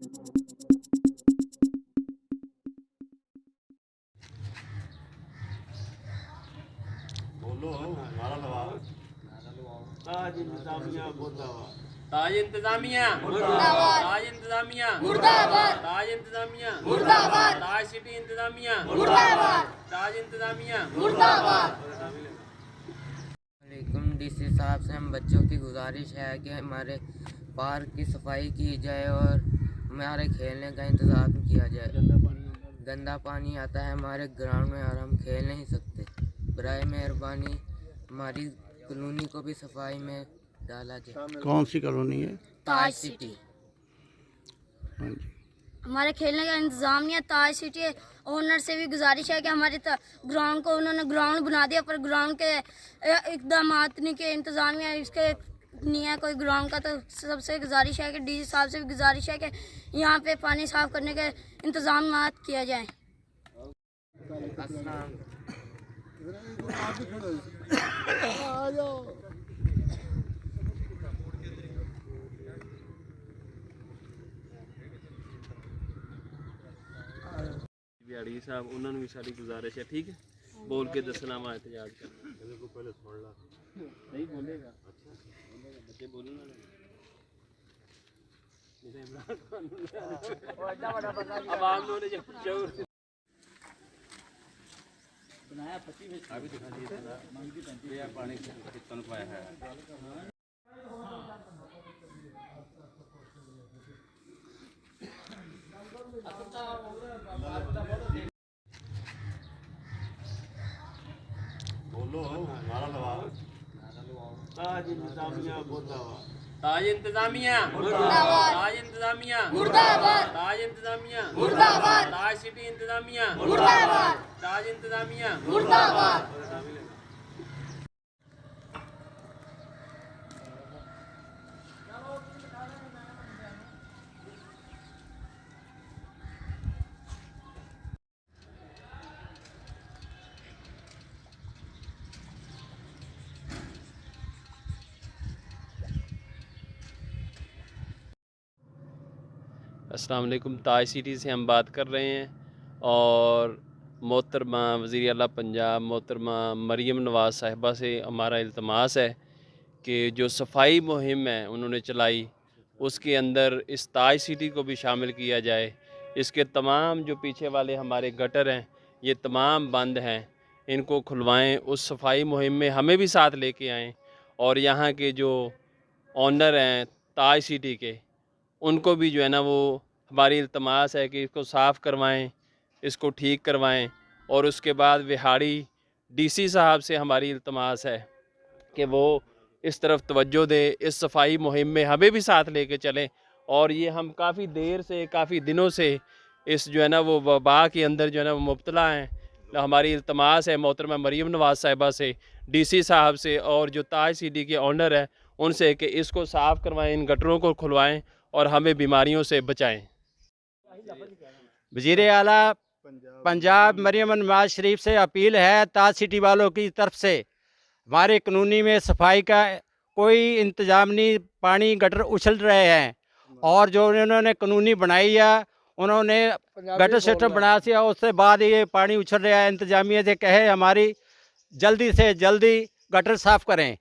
बोलो नारा लगाओ। ताज इंतजामिया मुर्दाबाद। ताज इंतजामिया मुर्दाबाद। ताज इंतजामिया मुर्दाबाद। ताज इंतजामिया मुर्दाबाद। ताज सिटी इंतजामिया मुर्दाबाद। ताज इंतजामिया मुर्दाबाद। डीसी साहब से हम बच्चों की गुजारिश है कि हमारे पार्क की सफाई की जाए और हमारे खेलने का इंतज़ाम किया जाए। गंदा पानी आता है हमारे ग्राउंड में और हम खेल नहीं सकते। बराए मेहरबानी हमारी कॉलोनी को भी सफाई में डाला जाए। कौन सी कॉलोनी है? ताज सिटी। हाँ जी। हमारे खेलने का इंतजाम नहीं है। ताज सिटी ओनर से भी गुजारिश है कि हमारे ग्राउंड को उन्होंने ग्राउंड बना दिया पर ग्राउंड के इकदाम नहीं के इंतजाम है इसके नहीं है कोई ग्राउंड का। तो सबसे गुजारिश है कि डीसी साहब से भी गुजारिश है कि यहाँ पे पानी साफ करने के इंतजाम किया जाए। बिहाड़ी साहब उन्होंने भी सारी गुजारिश है। ठीक है, बोल के दसना मैं एहतजाज करना। पहले सुन ला। नहीं बोलेगा। अच्छा बच्चे बोलो ना। अब आप लोगों ने जब अभी दिखा दिए पानी कितना पाया है। बोलो नारा लगाओ। ताज इंतजामिया मुर्दाबाद। ताज इंतजामिया मुर्दाबाद। ताज इंतजामिया मुर्दाबाद। ताज इंतजामिया मुर्दाबाद। ताज सिटी इंतजामिया मुर्दाबाद। ताज इंतजामिया मुर्दाबाद। अस्सलाम वालेकुम। ताज सिटी से हम बात कर रहे हैं और मोहतरमा वज़ीर आला पंजाब मोहतरमा मरीम नवाज़ साहिबा से हमारा इल्तमास है कि जो सफाई मुहिम है उन्होंने चलाई उसके अंदर इस ताज सिटी को भी शामिल किया जाए। इसके तमाम जो पीछे वाले हमारे गटर हैं ये तमाम बंद हैं, इनको खुलवाएं। उस सफाई मुहिम में हमें भी साथ लेके आएँ और यहाँ के जो ऑनर हैं ताज सिटी के उनको भी जो है ना वो हमारी इल्तमास है कि इसको साफ़ करवाएं, इसको ठीक करवाएं। और उसके बाद विहाड़ी डीसी साहब से हमारी इल्तमास है कि वो इस तरफ तवज्जो दे, इस सफाई मुहिम में हमें भी साथ लेके चलें। और ये हम काफ़ी देर से काफ़ी दिनों से इस जो है ना वो वबा के अंदर जो है ना वो मुब्तला हैं। हमारी इल्तमास है मोहतरमा मरीम नवाज़ साहिबा से, डीसी साहब से और जो ताज सिटी के ऑनर हैं उनसे कि इसको साफ़ करवाएं, इन गटरों को खुलवाएं और हमें बीमारियों से बचाएं। वज़ीर आला पंजाब मरीम नवाज शरीफ से अपील है ताज सिटी वालों की तरफ से हमारे कानूनी में सफाई का कोई इंतज़ाम नहीं, पानी गटर उछल रहे हैं और जो उन्होंने कानूनी बनाई है उन्होंने गटर सिस्टम बना दिया उससे बाद ये पानी उछल रहा है। इंतज़ामिया से कहे हमारी जल्दी से जल्दी गटर साफ़ करें।